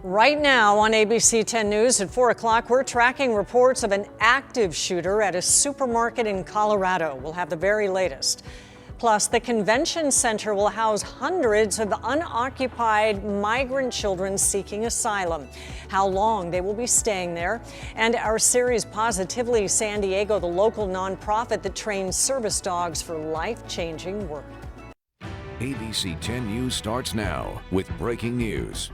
Right now on ABC 10 News at 4 o'clock, we're tracking reports of an active shooter at a supermarket in Colorado. We'll have the very latest. Plus, the convention center will house hundreds of unoccupied migrant children seeking asylum. How long they will be staying there. And our series Positively San Diego, the local nonprofit that trains service dogs for life-changing work. ABC 10 News starts now with breaking news.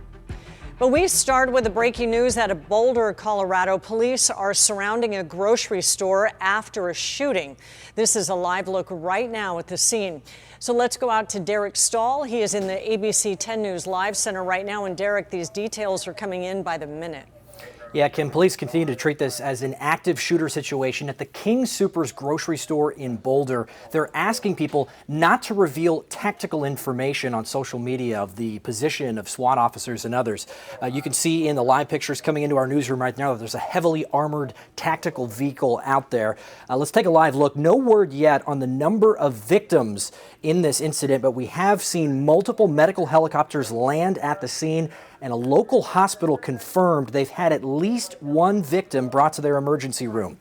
But we start with the breaking news out of Boulder, Colorado. Police are surrounding a grocery store after a shooting. This is a live look right now at the scene. So let's go out to Derek Stahl. He is in the ABC 10 News Live Center right now. And Derek, these details are coming in by the minute. Yeah, Kim, police continue to treat this as an active shooter situation at the King Soopers grocery store in Boulder. They're asking people not to reveal tactical information on social media of the position of SWAT officers and others. You can see in the live pictures coming into our newsroom right now that there's a heavily armored tactical vehicle out there. Let's take a live look. No word yet on the number of victims in this incident, but we have seen multiple medical helicopters land at the scene, and a local hospital confirmed they've had at least one victim brought to their emergency room.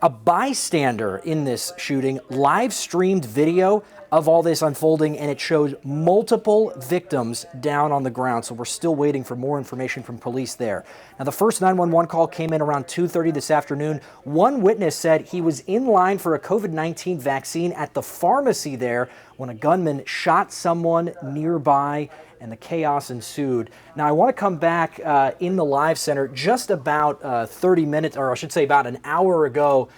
A bystander in this shooting live streamed video of all this unfolding, and it showed multiple victims down on the ground. So we're still waiting for more information from police there. Now, the first 911 call came in around 2:30 this afternoon. One witness said he was in line for a COVID-19 vaccine at the pharmacy there when a gunman shot someone nearby, and the chaos ensued. Now, I want to come back in the live center just about 30 minutes, or I should say about an hour ago.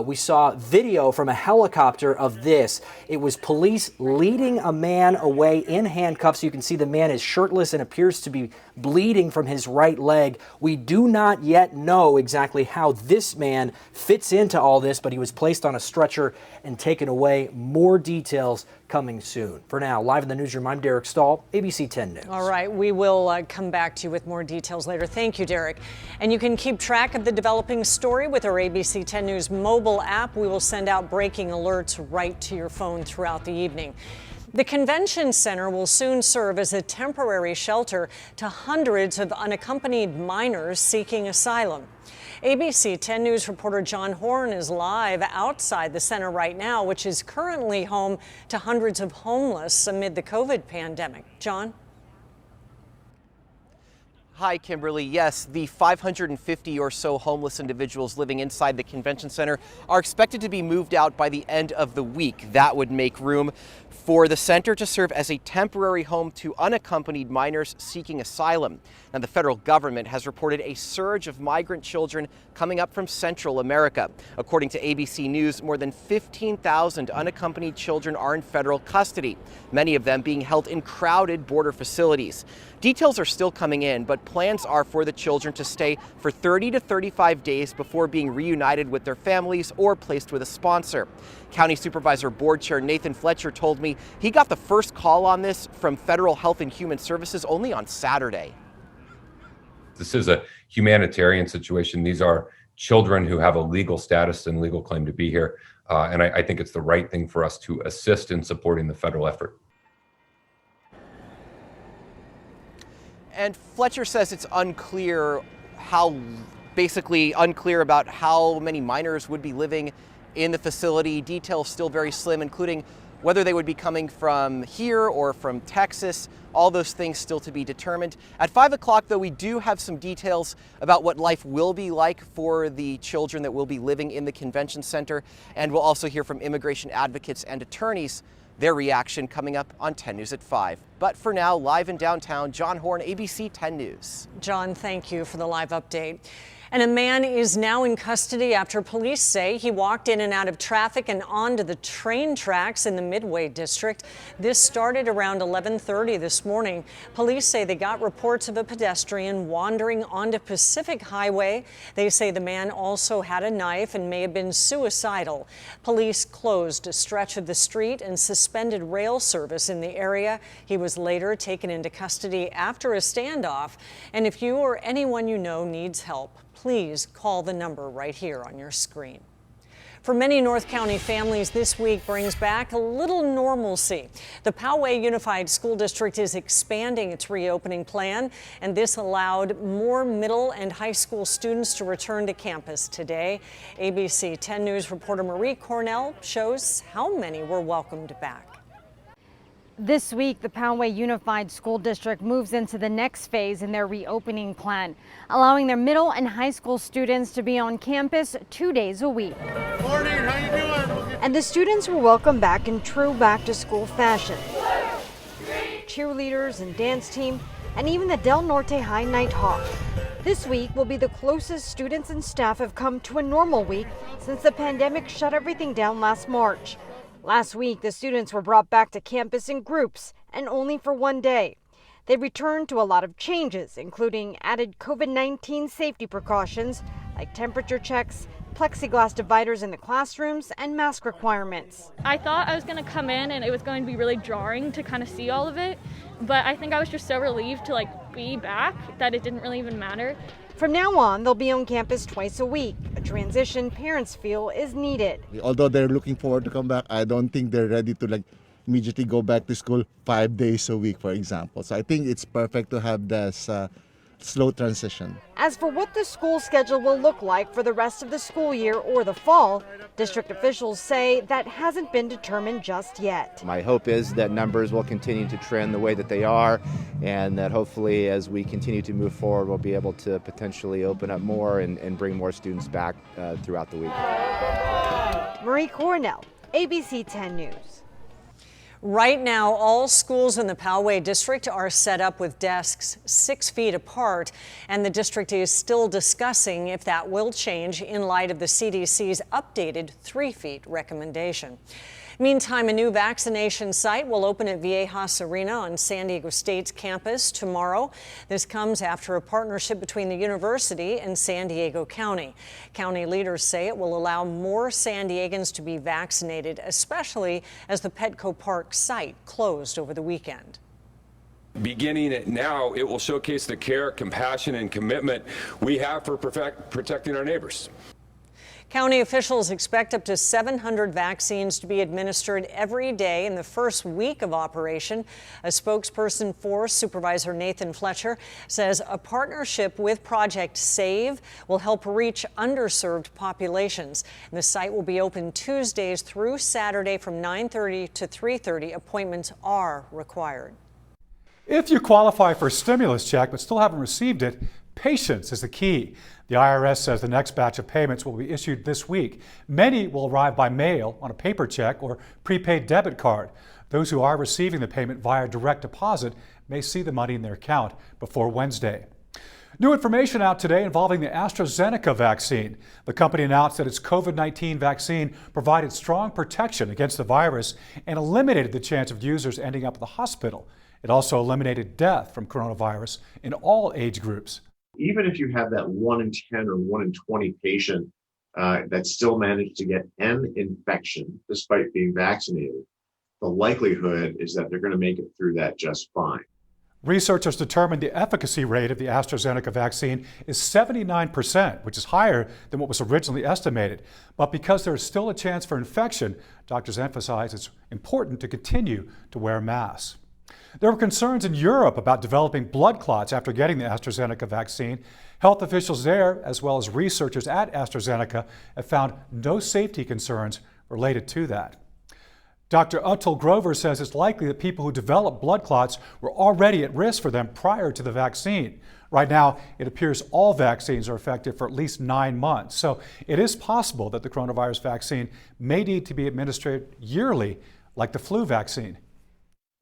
We saw video from a helicopter of this. It was police leading a man away in handcuffs. You can see the man is shirtless and appears to be bleeding from his right leg. We do not yet know exactly how this man fits into all this, but he was placed on a stretcher and taken away. More details coming soon. For now, live in the newsroom, I'm Derek Stahl, ABC 10 News. All right, we will come back to you with more details later. Thank you, Derek. And you can keep track of the developing story with our ABC 10 News mobile app. We will send out breaking alerts right to your phone throughout the evening. The convention center will soon serve as a temporary shelter to hundreds of unaccompanied minors seeking asylum. ABC 10 News reporter John Horn is live outside the center right now, which is currently home to hundreds of homeless amid the COVID pandemic. John? Hi, Kimberly. Yes, the 550 or so homeless individuals living inside the convention center are expected to be moved out by the end of the week. That would make room for the center to serve as a temporary home to unaccompanied minors seeking asylum. Now, the federal government has reported a surge of migrant children coming up from Central America. According to ABC News, more than 15,000 unaccompanied children are in federal custody, many of them being held in crowded border facilities. Details are still coming in, but plans are for the children to stay for 30 to 35 days before being reunited with their families or placed with a sponsor. County Supervisor Board Chair Nathan Fletcher told me he got the first call on this from Federal Health and Human Services only on Saturday. This is a humanitarian situation. These are children who have a legal status and legal claim to be here. And I think it's the right thing for us to assist in supporting the federal effort. And Fletcher says it's basically unclear about how many minors would be living in the facility. Details still very slim, including whether they would be coming from here or from Texas. All those things still to be determined. At 5 o'clock, though, we do have some details about what life will be like for the children that will be living in the convention center. And we'll also hear from immigration advocates and attorneys, their reaction coming up on 10 News at 5. But for now, live in downtown, John Horn, ABC 10 News. John, thank you for the live update. And a man is now in custody after police say he walked in and out of traffic and onto the train tracks in the Midway district. This started around 11:30 this morning. Police say they got reports of a pedestrian wandering onto Pacific Highway. They say the man also had a knife and may have been suicidal. Police closed a stretch of the street and suspended rail service in the area. He was later taken into custody after a standoff. And if you or anyone you know needs help, please call the number right here on your screen. For many North County families, this week brings back a little normalcy. The Poway Unified School District is expanding its reopening plan, and this allowed more middle and high school students to return to campus today. ABC 10 News reporter Marie Cornell shows how many were welcomed back. This week, the Poway Unified School District moves into the next phase in their reopening plan, allowing their middle and high school students to be on campus 2 days a week. Morning, how you doing? And the students were welcomed back in true back-to-school fashion. Cheerleaders and dance team, and even the Del Norte High Nighthawk. This week will be the closest students and staff have come to a normal week since the pandemic shut everything down last March. Last week, the students were brought back to campus in groups and only for 1 day. They returned to a lot of changes, including added COVID-19 safety precautions like temperature checks, plexiglass dividers in the classrooms, and mask requirements. I thought I was going to come in and it was going to be really jarring to kind of see all of it, but I think I was just so relieved to be back that it didn't really even matter. From now on, they'll be on campus twice a week, a transition parents feel is needed. Although they're looking forward to come back, I don't think they're ready to immediately go back to school 5 days a week, for example. So I think it's perfect to have this slow transition. As for what the school schedule will look like for the rest of the school year or the fall, district officials say that hasn't been determined just yet. My hope is that numbers will continue to trend the way that they are, and that hopefully as we continue to move forward, we'll be able to potentially open up more and bring more students back throughout the week. Marie Cornell, ABC 10 News. Right now, all schools in the Poway district are set up with desks 6 feet apart, and the district is still discussing if that will change in light of the CDC's updated 3 feet recommendation. Meantime, a new vaccination site will open at Viejas Arena on San Diego State's campus tomorrow. This comes after a partnership between the university and San Diego County. County leaders say it will allow more San Diegans to be vaccinated, especially as the Petco Park site closed over the weekend. Beginning it now, it will showcase the care, compassion, and commitment we have for protecting our neighbors. County officials expect up to 700 vaccines to be administered every day in the first week of operation. A spokesperson for Supervisor Nathan Fletcher says a partnership with Project SAVE will help reach underserved populations. And the site will be open Tuesdays through Saturday from 9:30 to 3:30. Appointments are required. If you qualify for a stimulus check but still haven't received it, patience is the key. The IRS says the next batch of payments will be issued this week. Many will arrive by mail on a paper check or prepaid debit card. Those who are receiving the payment via direct deposit may see the money in their account before Wednesday. New information out today involving the AstraZeneca vaccine. The company announced that its COVID-19 vaccine provided strong protection against the virus and eliminated the chance of users ending up in the hospital. It also eliminated death from coronavirus in all age groups. Even if you have that 1 in 10 or 1 in 20 patient that still managed to get an infection despite being vaccinated, the likelihood is that they're going to make it through that just fine. Researchers determined the efficacy rate of the AstraZeneca vaccine is 79%, which is higher than what was originally estimated. But because there is still a chance for infection, doctors emphasize it's important to continue to wear masks. There were concerns in Europe about developing blood clots after getting the AstraZeneca vaccine. Health officials there, as well as researchers at AstraZeneca, have found no safety concerns related to that. Dr. Atul Grover says it's likely that people who develop blood clots were already at risk for them prior to the vaccine. Right now, it appears all vaccines are effective for at least 9 months. So it is possible that the coronavirus vaccine may need to be administered yearly, like the flu vaccine.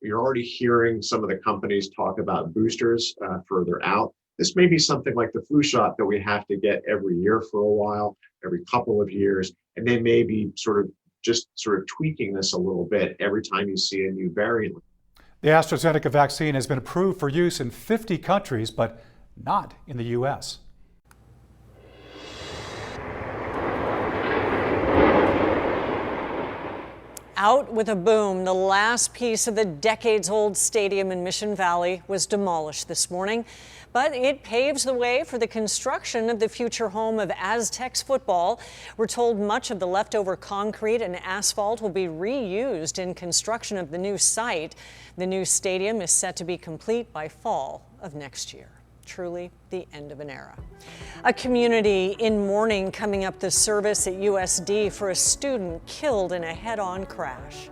You're already hearing some of the companies talk about boosters further out. This may be something like the flu shot that we have to get every year for a while, every couple of years, and they may be sort of tweaking this a little bit every time you see a new variant. The AstraZeneca vaccine has been approved for use in 50 countries, but not in the U.S. Out with a boom, the last piece of the decades-old stadium in Mission Valley was demolished this morning. but it paves the way for the construction of the future home of Aztecs football. We're told much of the leftover concrete and asphalt will be reused in construction of the new site. The new stadium is set to be complete by fall of next year. Truly the end of an era. A community in mourning coming up the service at USD for a student killed in a head-on crash.